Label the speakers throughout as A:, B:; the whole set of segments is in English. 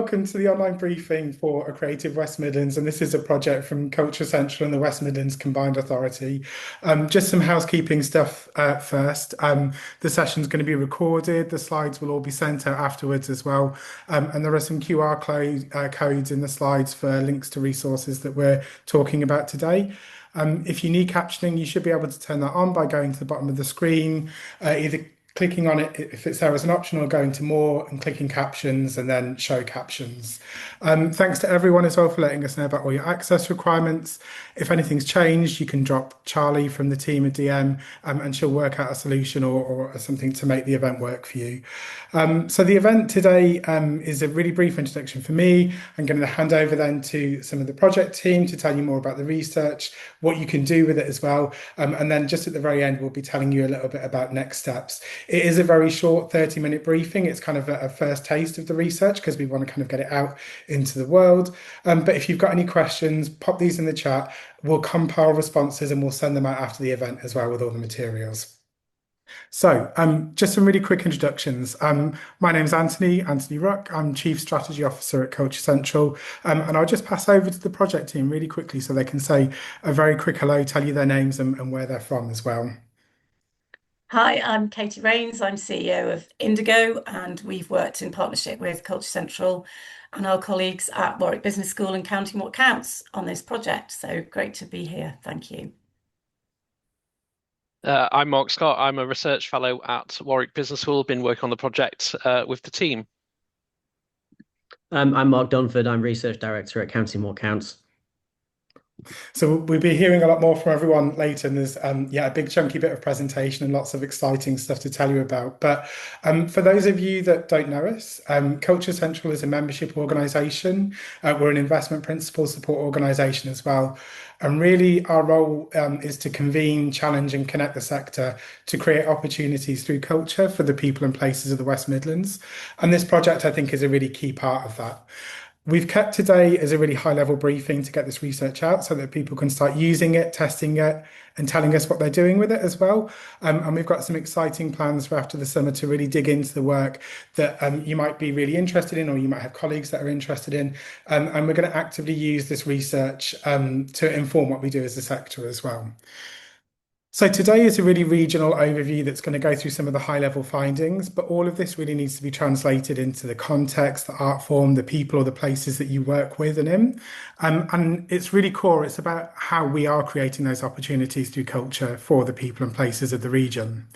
A: Welcome to the online briefing for A Creative West Midlands, and this is a project from Culture Central and the West Midlands Combined Authority. Just some housekeeping stuff first. The session's going to be recorded, the slides will all be sent out afterwards as well, and there are some QR codes in the slides for links to resources that we're talking about today. If you need captioning, you should be able to turn that on by going to the bottom of the screen, either clicking on it if it's there as an option, or going to more and clicking captions and then show captions. Thanks to everyone as well for letting us know about all your access requirements. If anything's changed, you can drop Charlie from the team a DM and she'll work out a solution or something to make the event work for you. So the event today is a really brief introduction for me. I'm going to hand over then to some of the project team to tell you more about the research, what you can do with it as well. And then just at the very end, we'll be telling you a little bit about next steps. It is a very short 30-minute briefing. It's kind of a first taste of the research because we want to kind of get it out into the world. But if you've got any questions, pop these in the chat. We'll compile responses and we'll send them out after the event as well with all the materials. So just some really quick introductions. My name is Anthony Ruck. I'm Chief Strategy Officer at Culture Central. And I'll just pass over to the project team really quickly so they can say a very quick hello, tell you their names and where they're from as well.
B: Hi, I'm Katie Rains. I'm CEO of Indigo, and we've worked in partnership with Culture Central and our colleagues at Warwick Business School and Counting What Counts on this project. So great to be here. Thank you.
C: I'm Mark Scott. I'm a research fellow at Warwick Business School, been working on the project with the team.
D: I'm Mark Dunford. I'm Research Director at Counting What Counts.
A: So we'll be hearing a lot more from everyone later, and there's a big chunky bit of presentation and lots of exciting stuff to tell you about. But for those of you that don't know us, Culture Central is a membership organisation. We're an investment principal support organisation as well. And really our role is to convene, challenge and connect the sector to create opportunities through culture for the people and places of the West Midlands. And this project, I think, is a really key part of that. We've kept today as a really high-level briefing to get this research out so that people can start using it, testing it, and telling us what they're doing with it as well. And we've got some exciting plans for after the summer to really dig into the work that you might be really interested in, or you might have colleagues that are interested in. And we're going to actively use this research to inform what we do as a sector as well. So today is a really regional overview that's going to go through some of the high-level findings, but all of this really needs to be translated into the context, the art form, the people or the places that you work with and in. And it's really core. It's about how we are creating those opportunities through culture for the people and places of the region.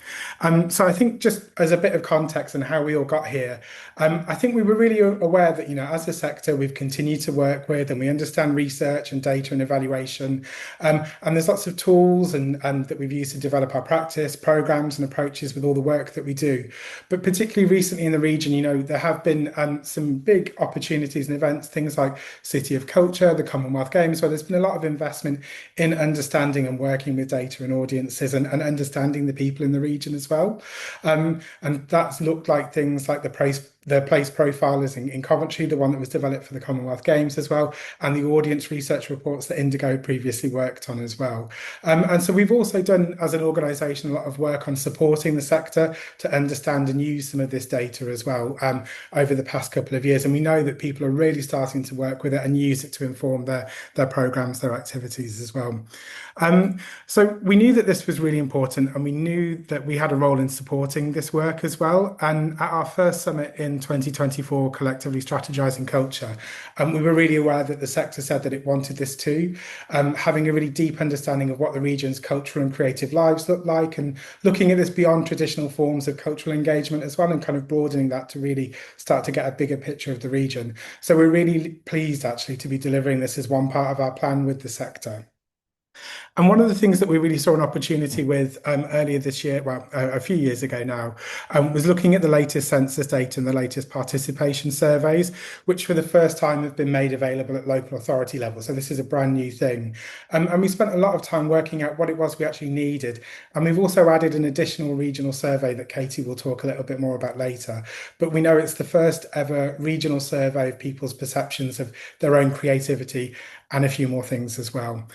A: So I think just as a bit of context and how we all got here, I think we were really aware that, as a sector, we've continued to work with and we understand research and data and evaluation. And there's lots of tools and that we've used to develop our practice, programs and approaches with all the work that we do. But particularly recently in the region, there have been some big opportunities and events, things like City of Culture, the Commonwealth Games, where there's been a lot of investment in understanding and working with data and audiences and understanding the people in the region as well. And that's looked like things like the place profilers in Coventry, the one that was developed for the Commonwealth Games as well, and the audience research reports that Indigo previously worked on as well. And so we've also done, as an organisation, a lot of work on supporting the sector to understand and use some of this data as well over the past couple of years. And we know that people are really starting to work with it and use it to inform their programmes, their activities as well. So we knew that this was really important, and we knew that we had a role in supporting this work as well. And at our first summit in 2024, Collectively Strategising Culture, we were really aware that the sector said that it wanted this too, having a really deep understanding of what the region's cultural and creative lives look like, and looking at this beyond traditional forms of cultural engagement as well, and kind of broadening that to really start to get a bigger picture of the region. So we're really pleased actually to be delivering this as one part of our plan with the sector. And one of the things that we really saw an opportunity with earlier this year, well, a few years ago now, was looking at the latest census data and the latest participation surveys, which for the first time have been made available at local authority level. So this is a brand new thing. And we spent a lot of time working out what it was we actually needed. And we've also added an additional regional survey that Katie will talk a little bit more about later. But we know it's the first ever regional survey of people's perceptions of their own creativity and a few more things as well.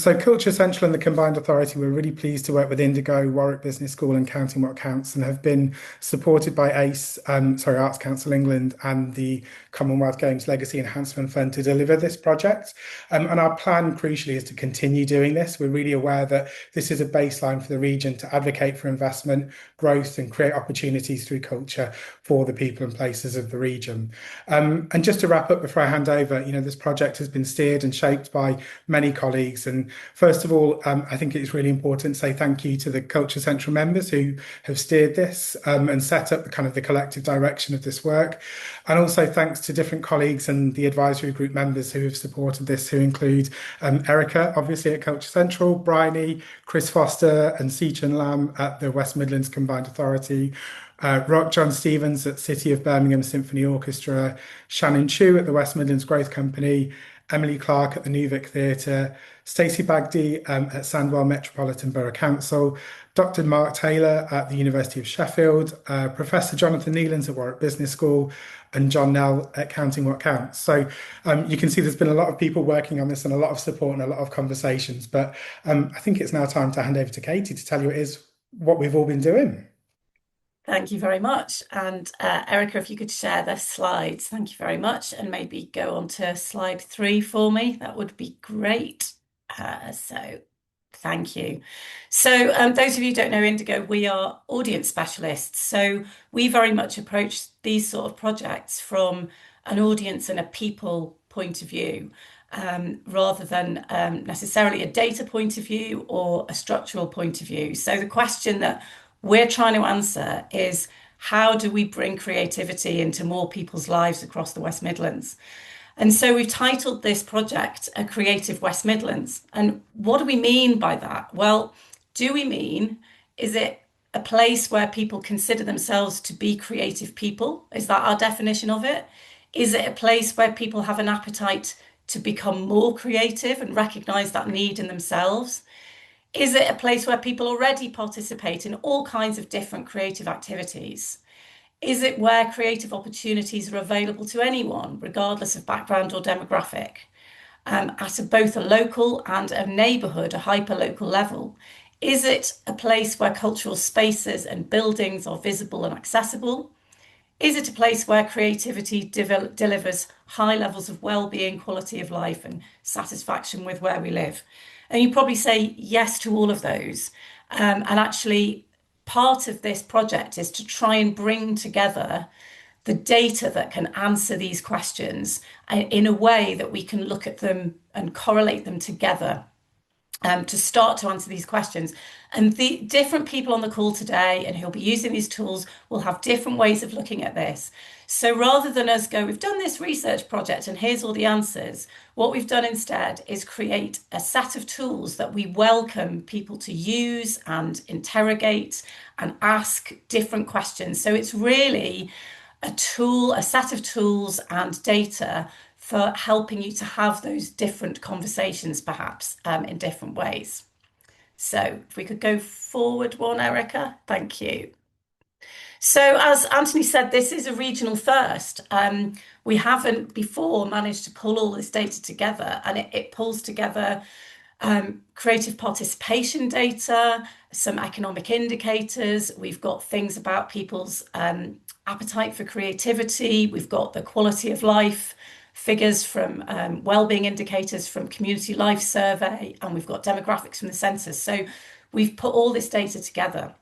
A: So Culture Central and the Combined Authority, we're really pleased to work with Indigo, Warwick Business School and Counting What Counts, and have been supported by ACE, Arts Council England, and the Commonwealth Games Legacy Enhancement Fund to deliver this project. And our plan, crucially, is to continue doing this. We're really aware that this is a baseline for the region to advocate for investment, growth, and create opportunities through culture for the people and places of the region. And just to wrap up before I hand over, this project has been steered and shaped by many colleagues. And first of all, I think it's really important to say thank you to the Culture Central members who have steered this and set up the collective direction of this work. And also thanks to different colleagues and the advisory group members who have supported this, who include Erica, obviously at Culture Central, Bryony, Chris Foster and Seachin Lam at the West Midlands Combined Authority, John Stevens at City of Birmingham Symphony Orchestra, Shannon Chu at the West Midlands Growth Company, Emily Clark at the New Vic Theatre, Stacey Bagdy at Sandwell Metropolitan Borough Council, Dr. Mark Taylor at the University of Sheffield, Professor Jonathan Nealons at Warwick Business School, and John Nell at Counting What Counts. So you can see there's been a lot of people working on this and a lot of support and a lot of conversations. But I think it's now time to hand over to Katie to tell you what we've all been doing.
B: Thank you very much. And Erica, if you could share the slides, thank you very much. And maybe go on to slide 3 for me, that would be great. So thank you. So those of you who don't know Indigo, we are audience specialists. So we very much approach these sort of projects from an audience and a people point of view, rather than necessarily a data point of view or a structural point of view. So the question that we're trying to answer is, how do we bring creativity into more people's lives across the West Midlands? And so we've titled this project A Creative West Midlands. And what do we mean by that? Well, is it a place where people consider themselves to be creative people? Is that our definition of it? Is it a place where people have an appetite to become more creative and recognise that need in themselves? Is it a place where people already participate in all kinds of different creative activities? Is it where creative opportunities are available to anyone, regardless of background or demographic, at both a local and a neighbourhood, a hyper-local level? Is it a place where cultural spaces and buildings are visible and accessible? Is it a place where creativity delivers high levels of well-being, quality of life and satisfaction with where we live? And you probably say yes to all of those. And actually, part of this project is to try and bring together the data that can answer these questions in a way that we can look at them and correlate them together to start to answer these questions. And the different people on the call today and who'll be using these tools will have different ways of looking at this. So rather than us go, we've done this research project and here's all the answers, what we've done instead is create a set of tools that we welcome people to use and interrogate and ask different questions. So it's really a set of tools and data for helping you to have those different conversations, perhaps in different ways. So if we could go forward one, Erica, thank you. So as Anthony said, this is a regional first. We haven't before managed to pull all this data together, and it pulls together creative participation data, some economic indicators. We've got things about people's appetite for creativity. We've got the quality of life figures from wellbeing indicators from Community Life Survey, and we've got demographics from the census. So we've put all this data together.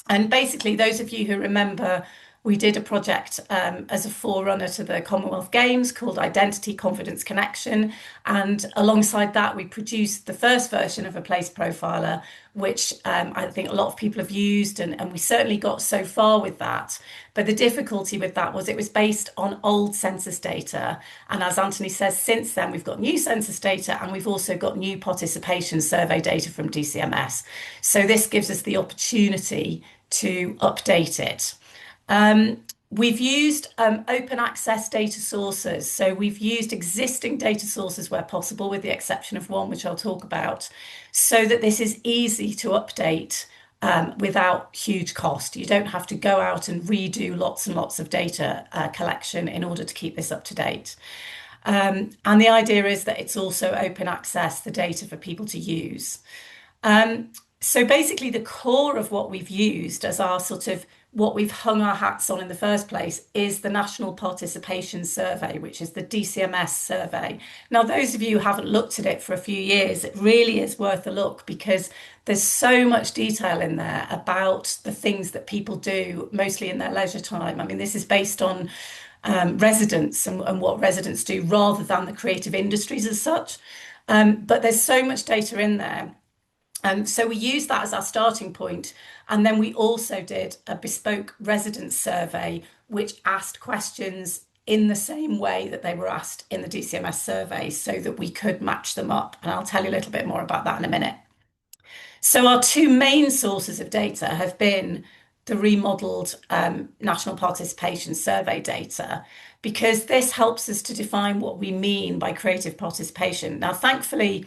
B: And basically, those of you who remember, we did a project as a forerunner to the Commonwealth Games called Identity, Confidence, Connection. And alongside that, we produced the first version of a place profiler, which I think a lot of people have used, and we certainly got so far with that. But the difficulty with that was it was based on old census data. And as Anthony says, since then, we've got new census data and we've also got new participation survey data from DCMS. So this gives us the opportunity to update it. We've used open access data sources. So we've used existing data sources where possible, with the exception of one, which I'll talk about, so that this is easy to update without huge cost. You don't have to go out and redo lots and lots of data collection in order to keep this up to date. And the idea is that it's also open access, the data for people to use. So basically the core of what we've used as our sort of what we've hung our hats on in the first place is the National Participation Survey, which is the DCMS survey. Now, those of you who haven't looked at it for a few years, it really is worth a look because there's so much detail in there about the things that people do, mostly in their leisure time. I mean, this is based on residents and what residents do rather than the creative industries as such. But there's so much data in there. So we used that as our starting point. And then we also did a bespoke resident survey, which asked questions in the same way that they were asked in the DCMS survey so that we could match them up. And I'll tell you a little bit more about that in a minute. So our two main sources of data have been the remodelled National Participation Survey data, because this helps us to define what we mean by creative participation. Now, thankfully,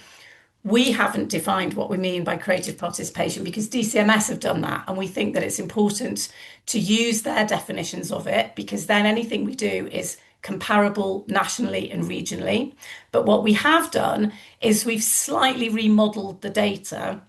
B: we haven't defined what we mean by creative participation because DCMS have done that. And we think that it's important to use their definitions of it because then anything we do is comparable nationally and regionally. But what we have done is we've slightly remodeled the data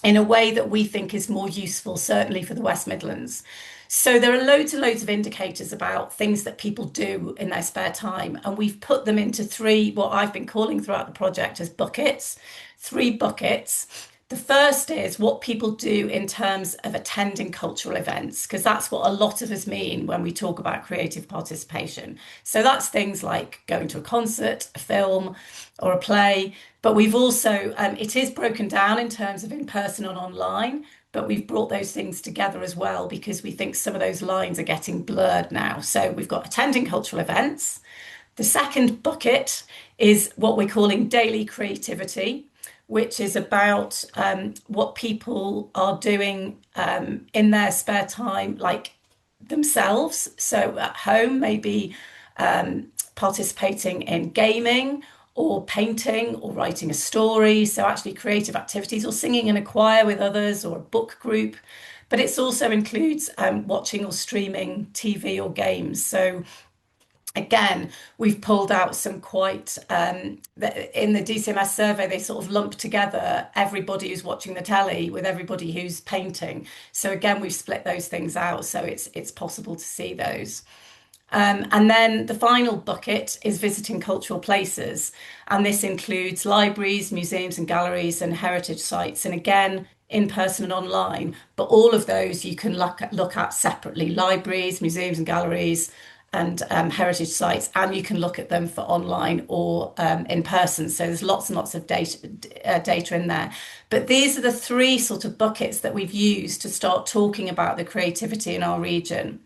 B: in a way that we think is more useful, certainly for the West Midlands. So there are loads and loads of indicators about things that people do in their spare time. And we've put them into three, what I've been calling throughout the project as buckets, 3 buckets. The first is what people do in terms of attending cultural events, because that's what a lot of us mean when we talk about creative participation. So that's things like going to a concert, a film, or a play. But we've also, it is broken down in terms of in person and online, but we've brought those things together as well because we think some of those lines are getting blurred now. So we've got attending cultural events. The second bucket is what we're calling daily creativity, which is about what people are doing in their spare time, like themselves. So at home, maybe participating in gaming or painting or writing a story. So actually creative activities or singing in a choir with others or a book group. But it also includes watching or streaming TV or games. So again, we've pulled out some quite, in the DCMS survey, they sort of lump together everybody who's watching the telly with everybody who's painting. So again, we've split those things out so it's possible to see those. And then the final bucket is visiting cultural places. And this includes libraries, museums and galleries and heritage sites. And again, in person and online, but all of those you can look at separately, libraries, museums and galleries, and heritage sites, and you can look at them for online or in person. So there's lots and lots of data in there. But these are the 3 sort of buckets that we've used to start talking about the creativity in our region.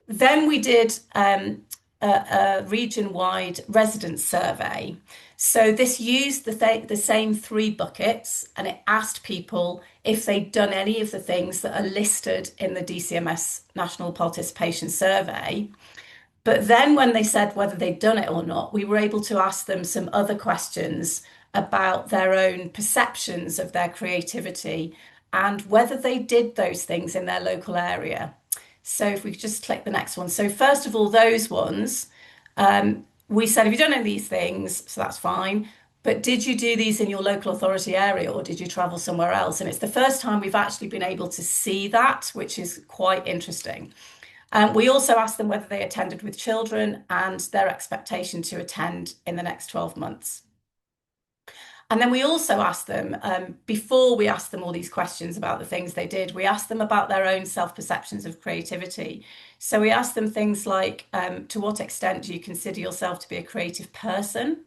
B: Then we did a region-wide resident survey. So this used the same 3 buckets, and it asked people if they'd done any of the things that are listed in the DCMS National Participation Survey. But then when they said whether they'd done it or not, we were able to ask them some other questions about their own perceptions of their creativity and whether they did those things in their local area. So if we could just click the next one. So first of all, those ones, we said, have you done any of these things? So that's fine. But did you do these in your local authority area or did you travel somewhere else? And it's the first time we've actually been able to see that, which is quite interesting. We also asked them whether they attended with children and their expectation to attend in the next 12 months. And then we also asked them, before we asked them all these questions about the things they did, we asked them about their own self-perceptions of creativity. So we asked them things like, to what extent do you consider yourself to be a creative person?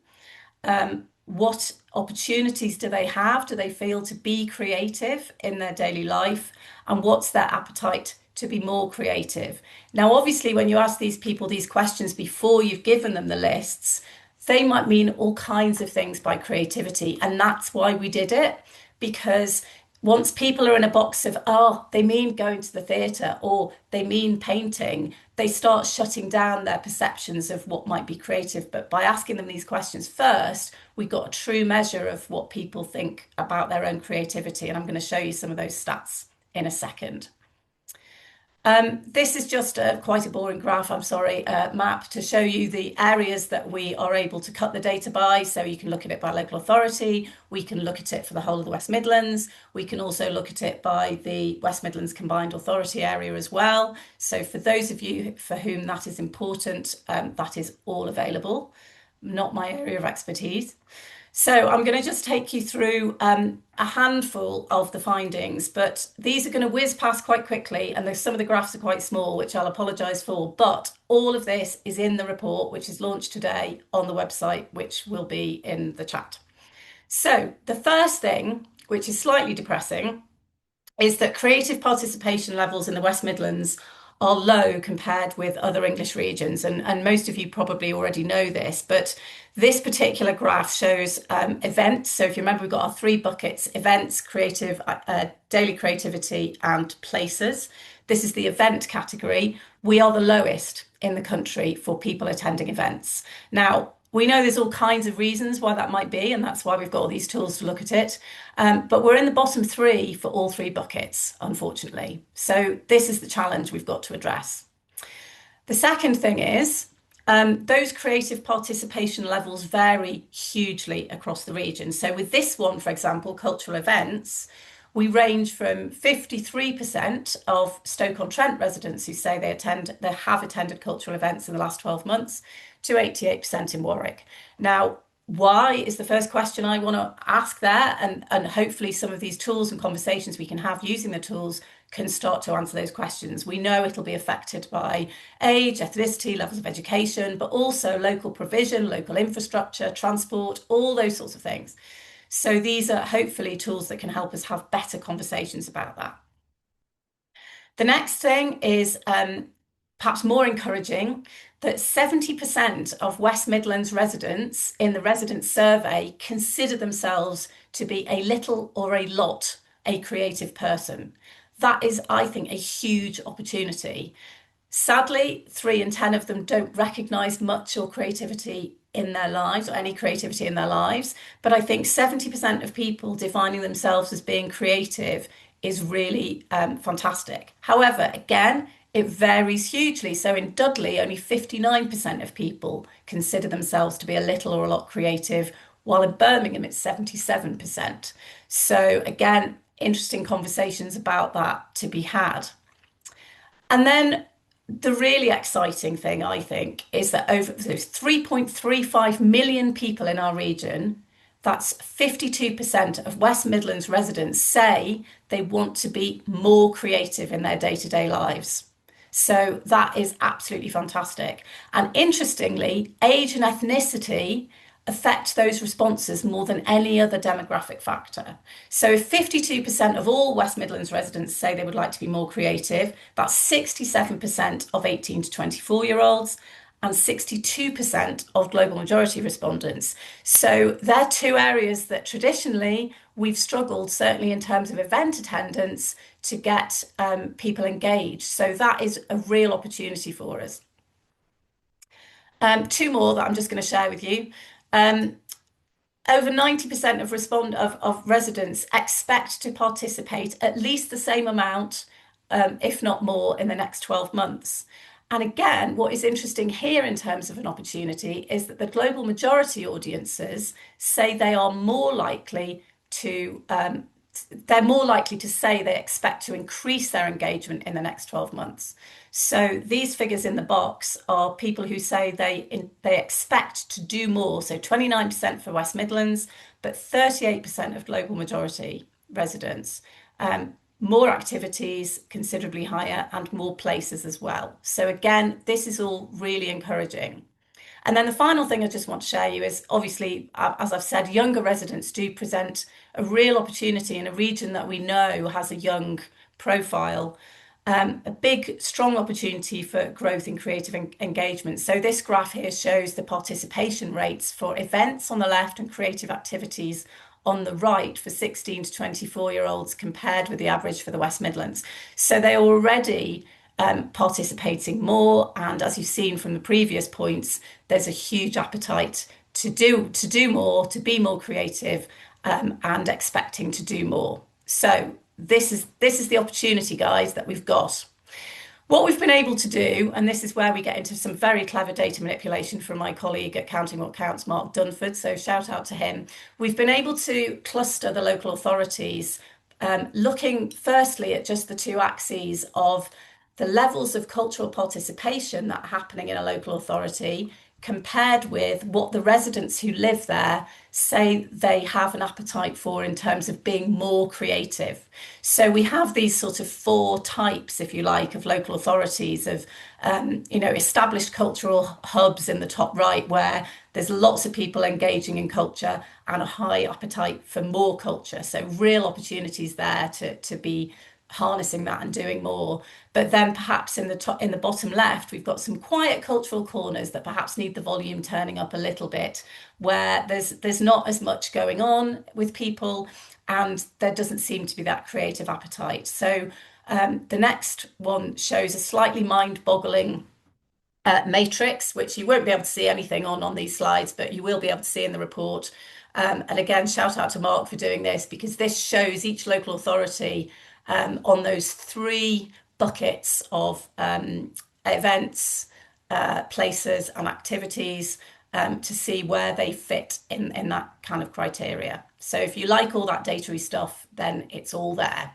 B: What opportunities do they have? Do they feel to be creative in their daily life? And what's their appetite to be more creative? Now, obviously, when you ask these people these questions before you've given them the lists, they might mean all kinds of things by creativity. And that's why we did it, because once people are in a box of, oh, they mean going to the theatre or they mean painting, they start shutting down their perceptions of what might be creative. But by asking them these questions first, we got a true measure of what people think about their own creativity. And I'm going to show you some of those stats in a second. This is just quite a boring graph, I'm sorry, map to show you the areas that we are able to cut the data by. So you can look at it by local authority, we can look at it for the whole of the West Midlands, we can also look at it by the West Midlands Combined Authority area as well. So for those of you for whom that is important, that is all available, not my area of expertise. So I'm going to just take you through a handful of the findings, but these are going to whiz past quite quickly, and some of the graphs are quite small, which I'll apologise for, but all of this is in the report, which is launched today on the website, which will be in the chat. So the first thing, which is slightly depressing, is that creative participation levels in the West Midlands are low compared with other English regions. And most of you probably already know this, but this particular graph shows events. So if you remember, we've got our 3 buckets: events, creative, daily creativity, and places. This is the event category. We are the lowest in the country for people attending events. Now, we know there's all kinds of reasons why that might be, and that's why we've got all these tools to look at it. But we're in the bottom 3 for all 3 buckets, unfortunately. So this is the challenge we've got to address. The second thing is those creative participation levels vary hugely across the region. So with this one, for example, cultural events, we range from 53% of Stoke-on-Trent residents who say they have attended cultural events in the last 12 months to 88% in Warwick. Now, why is the first question I want to ask there, and hopefully some of these tools and conversations we can have using the tools can start to answer those questions. We know it'll be affected by age, ethnicity, levels of education, but also local provision, local infrastructure, transport, all those sorts of things. So these are hopefully tools that can help us have better conversations about that. The next thing is perhaps more encouraging, that 70% of West Midlands residents in the resident survey consider themselves to be a little or a lot a creative person. That is, I think, a huge opportunity. Sadly, 3 in 10 of them don't recognise much or creativity in their lives, or any creativity in their lives. But I think 70% of people defining themselves as being creative is really fantastic. However, again, it varies hugely. So in Dudley, only 59% of people consider themselves to be a little or a lot creative, while in Birmingham, it's 77%. So again, interesting conversations about that to be had. And then the really exciting thing, I think, is that there's 3.35 million people in our region. That's 52% of West Midlands residents say they want to be more creative in their day-to-day lives. So that is absolutely fantastic. And interestingly, age and ethnicity affect those responses more than any other demographic factor. So if 52% of all West Midlands residents say they would like to be more creative, that's 67% of 18 to 24-year-olds and 62% of global majority respondents. So they're 2 areas that traditionally we've struggled, certainly in terms of event attendance, to get people engaged. So that is a real opportunity for us. 2 more that I'm just going to share with you. Over 90% of residents expect to participate at least the same amount, if not more, in the next 12 months. And again, what is interesting here in terms of an opportunity is that the global majority audiences say they are more likely to say they expect to increase their engagement in the next 12 months. So these figures in the box are people who say they expect to do more. So 29% for West Midlands, but 38% of global majority residents. More activities, considerably higher, and more places as well. So again, this is all really encouraging. And then the final thing I just want to share you is, obviously, as I've said, younger residents do present a real opportunity in a region that we know has a young profile, a big, strong opportunity for growth in creative engagement. So this graph here shows the participation rates for events on the left and creative activities on the right for 16 to 24-year-olds compared with the average for the West Midlands. So they're already participating more, and as you've seen from the previous points, there's a huge appetite to do more, to be more creative, and expecting to do more. So this is the opportunity, guys, that we've got. What we've been able to do, and this is where we get into some very clever data manipulation from my colleague at Counting What Counts, Mark Dunford, so shout out to him. We've been able to cluster the local authorities, looking firstly at just the two axes of the levels of cultural participation that are happening in a local authority compared with what the residents who live there say they have an appetite for in terms of being more creative. So we have these sort of four types, if you like, of local authorities of, established cultural hubs in the top right, where there's lots of people engaging in culture and a high appetite for more culture. So real opportunities there to be harnessing that and doing more. But then perhaps in the bottom left, we've got some quiet cultural corners that perhaps need the volume turning up a little bit, where there's not as much going on with people and there doesn't seem to be that creative appetite. So the next one shows a slightly mind-boggling matrix, which you won't be able to see anything on these slides, but you will be able to see in the report. And again, shout out to Mark for doing this, because this shows each local authority on those three buckets of events, places and activities to see where they fit in that kind of criteria. So if you like all that data-y stuff, then it's all there.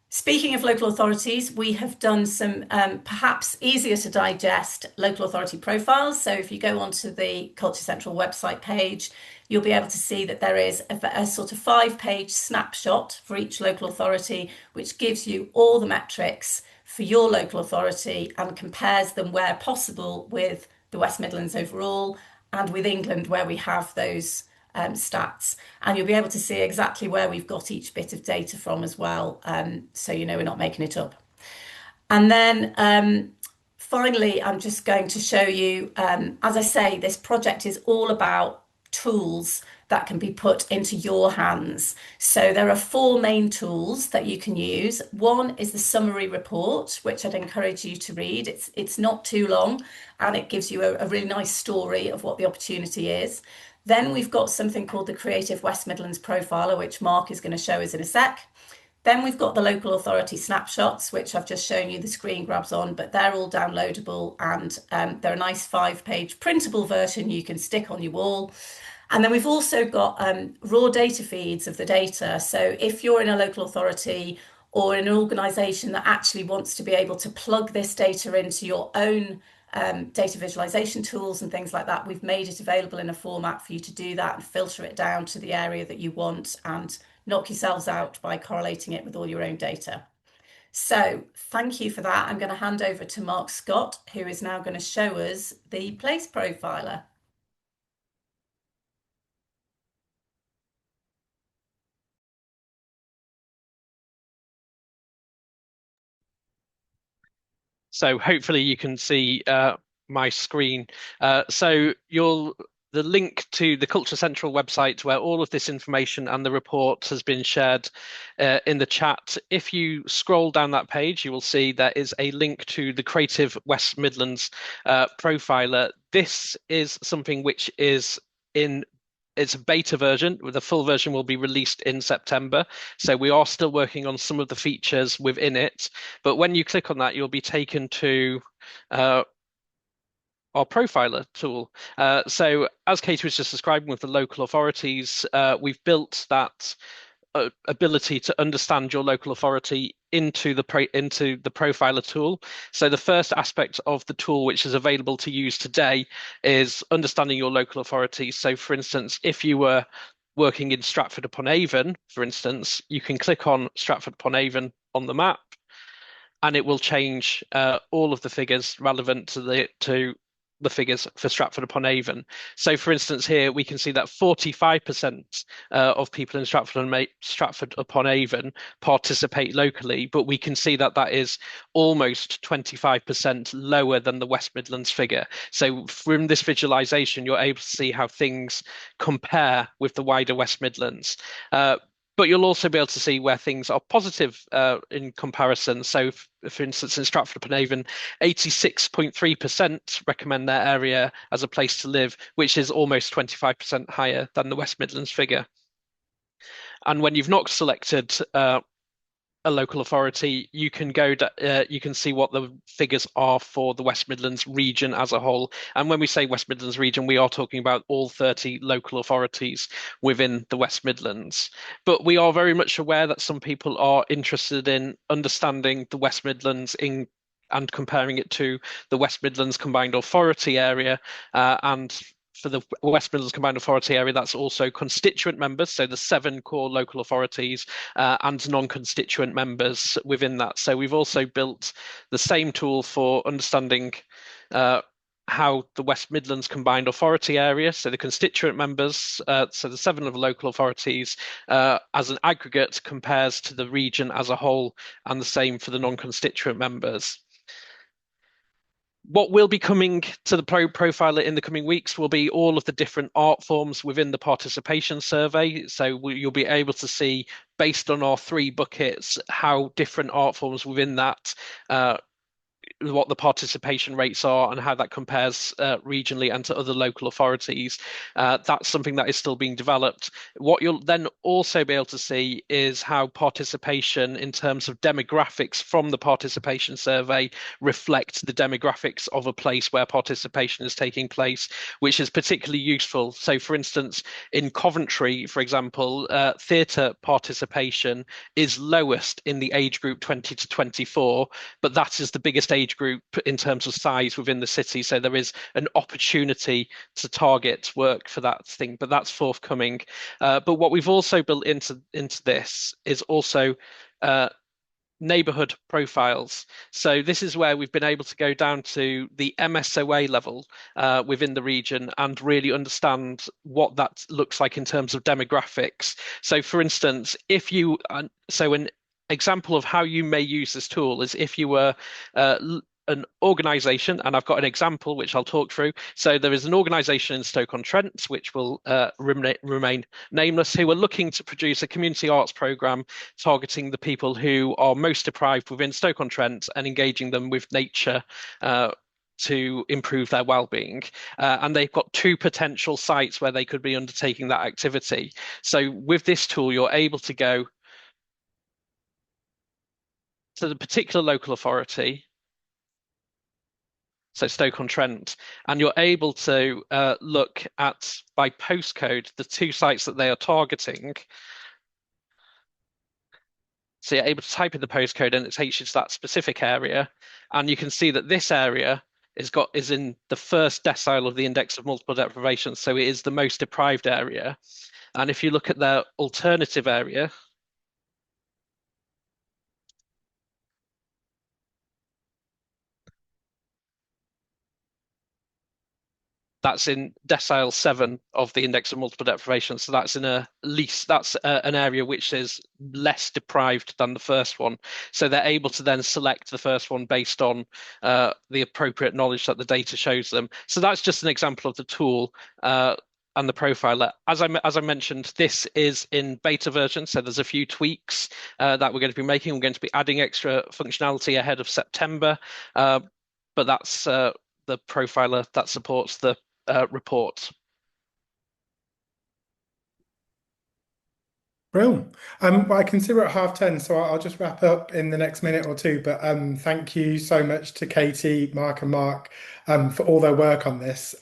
B: Speaking of local authorities, we have done some perhaps easier to digest local authority profiles. So if you go onto the Culture Central website page, you'll be able to see that there is a sort of 5-page snapshot for each local authority, which gives you all the metrics for your local authority and compares them where possible with the West Midlands overall and with England, where we have those stats, and you'll be able to see exactly where we've got each bit of data from as well, so you know we're not making it up. And then finally, I'm just going to show you, as I say, this project is all about tools that can be put into your hands. So there are 4 main tools that you can use. One is the summary report, which I'd encourage you to read. It's not too long and it gives you a really nice story of what the opportunity is. Then we've got something called the Creative West Midlands Profiler, which Mark is going to show us in a sec. Then we've got the local authority snapshots, which I've just shown you the screen grabs on, but they're all downloadable and they're a nice 5-page printable version you can stick on your wall. And then we've also got raw data feeds of the data. So if you're in a local authority or in an organisation that actually wants to be able to plug this data into your own data visualization tools and things like that, we've made it available in a format for you to do that and filter it down to the area that you want and knock yourselves out by correlating it with all your own data. So thank you for that. I'm going to hand over to Mark Scott, who is now going to show us the place profiler.
C: So hopefully you can see my screen. So the link to the Culture Central website, where all of this information and the report has been shared in the chat. If you scroll down that page, you will see there is a link to the Creative West Midlands profiler. This is something which is it's a beta version. The full version will be released in September. So we are still working on some of the features within it. But when you click on that, you'll be taken to our profiler tool. So as Katie was just describing with the local authorities, we've built that ability to understand your local authority into the profiler tool. So the first aspect of the tool, which is available to use today, is understanding your local authority. So for instance, if you were working in Stratford-upon-Avon, for instance, you can click on Stratford-upon-Avon on the map and it will change all of the figures relevant to the figures for Stratford-upon-Avon. So for instance, here we can see that 45% of people in Stratford-upon-Avon participate locally, but we can see that that is almost 25% lower than the West Midlands figure. So from this visualization, you're able to see how things compare with the wider West Midlands. But you'll also be able to see where things are positive in comparison. So, for instance, in Stratford-upon-Avon, 86.3% recommend their area as a place to live, which is almost 25% higher than the West Midlands figure. And when you've not selected a local authority, you can you can see what the figures are for the West Midlands region as a whole. And when we say West Midlands region, we are talking about all 30 local authorities within the West Midlands. But we are very much aware that some people are interested in understanding the West Midlands and comparing it to the West Midlands Combined Authority area. And for the West Midlands Combined Authority area, that's also constituent members, so the 7 core local authorities and non-constituent members within that. So we've also built the same tool for understanding how the West Midlands Combined Authority area, so the constituent members, so the 7 of the local authorities as an aggregate compares to the region as a whole, and the same for the non-constituent members. What will be coming to the profiler in the coming weeks will be all of the different art forms within the participation survey. So you'll be able to see, based on our 3 buckets, how different art forms within that what the participation rates are and how that compares regionally and to other local authorities. That's something that is still being developed. What you'll then also be able to see is how participation in terms of demographics from the participation survey reflect the demographics of a place where participation is taking place, which is particularly useful. So for instance, in Coventry, for example, theatre participation is lowest in the age group 20 to 24, but that is the biggest age group in terms of size within the city. So there is an opportunity to target work for that thing, but that's forthcoming. But what we've also built into this is also neighbourhood profiles. So this is where we've been able to go down to the MSOA level within the region and really understand what that looks like in terms of demographics. So for instance, if you, so an example of how you may use this tool is if you were an organisation, and I've got an example which I'll talk through. So there is an organisation in Stoke-on-Trent, which will remain nameless, who are looking to produce a community arts programme targeting the people who are most deprived within Stoke-on-Trent and engaging them with nature to improve their well-being. And they've got 2 potential sites where they could be undertaking that activity. So with this tool, you're able to go to the particular local authority, so Stoke-on-Trent, and you're able to look at, by postcode, the 2 sites that they are targeting. So you're able to type in the postcode and it takes you to that specific area. And you can see that this area is in the first decile of the index of multiple deprivation. So it is the most deprived area. And if you look at their alternative area, that's in decile 7 of the index of multiple deprivation. So that's in an area which is less deprived than the first one. So they're able to then select the first one based on the appropriate knowledge that the data shows them. So that's just an example of the tool and the profiler. As I mentioned, this is in beta version, so there's a few tweaks that we're going to be making. We're going to be adding extra functionality ahead of September, but that's the profiler that supports the report.
A: Brilliant. Well, I can see we're at 10:30, so I'll just wrap up in the next minute or two. But thank you so much to Katie, Mark, and Mark for all their work on this.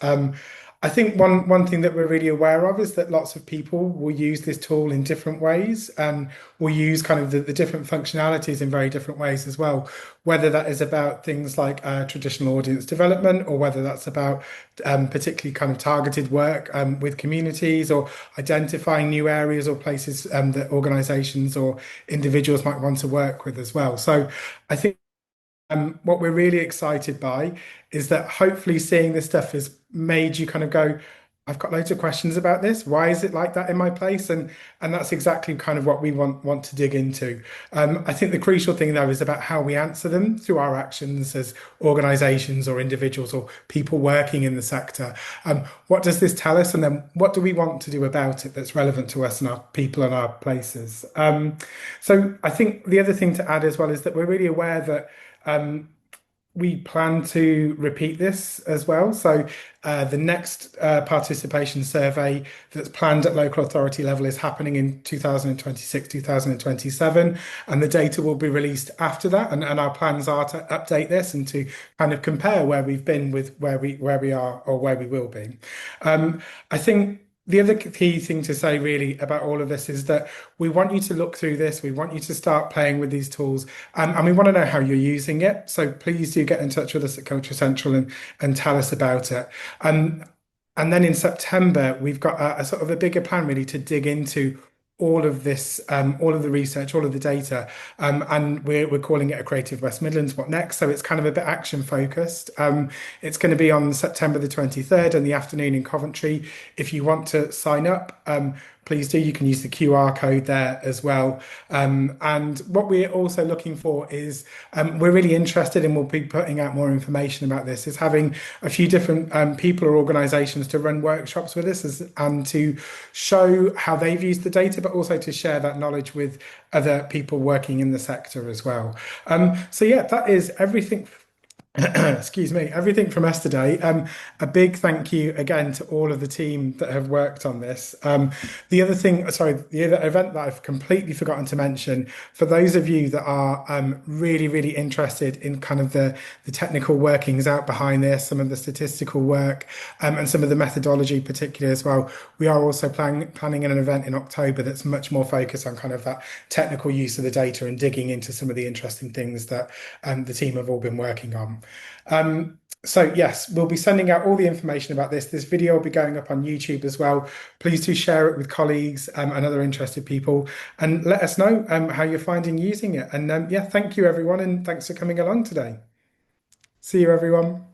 A: I think one thing that we're really aware of is that lots of people will use this tool in different ways and will use kind of the different functionalities in very different ways as well, whether that is about things like traditional audience development or whether that's about particularly kind of targeted work with communities or identifying new areas or places that organisations or individuals might want to work with as well. So I think what we're really excited by is that hopefully seeing this stuff has made you kind of go, I've got loads of questions about this. Why is it like that in my place? And that's exactly kind of what we want to dig into. I think the crucial thing though is about how we answer them through our actions as organisations or individuals or people working in the sector. What does this tell us? And then what do we want to do about it that's relevant to us and our people and our places? So I think the other thing to add as well is that we're really aware that we plan to repeat this as well. So the next participation survey that's planned at local authority level is happening in 2026, 2027, and the data will be released after that. And our plans are to update this and to kind of compare where we've been with where we are or where we will be. I think the other key thing to say really about all of this is that we want you to look through this. We want you to start playing with these tools, and we want to know how you're using it. So please do get in touch with us at Culture Central and tell us about it. And then in September, we've got a sort of a bigger plan really to dig into all of this, all of the research, all of the data, and we're calling it A Creative West Midlands. What next? So it's kind of a bit action focused. It's going to be on September the 23rd in the afternoon in Coventry. If you want to sign up, please do. You can use the QR code there as well. And what we're also looking for is we're really interested, and we'll be putting out more information about this, is having a few different people or organisations to run workshops with us and to show how they've used the data, but also to share that knowledge with other people working in the sector as well. So yeah, that is everything. Excuse me, everything from us today. A big thank you again to all of the team that have worked on this. The other event that I've completely forgotten to mention, for those of you that are really, really interested in kind of the technical workings out behind this, some of the statistical work, and some of the methodology particularly as well, we are also planning an event in October that's much more focused on kind of that technical use of the data and digging into some of the interesting things that the team have all been working on. So yes, we'll be sending out all the information about this. This video will be going up on YouTube as well. Please do share it with colleagues and other interested people, and let us know how you're finding using it. And yeah, thank you everyone, and thanks for coming along today. See you everyone.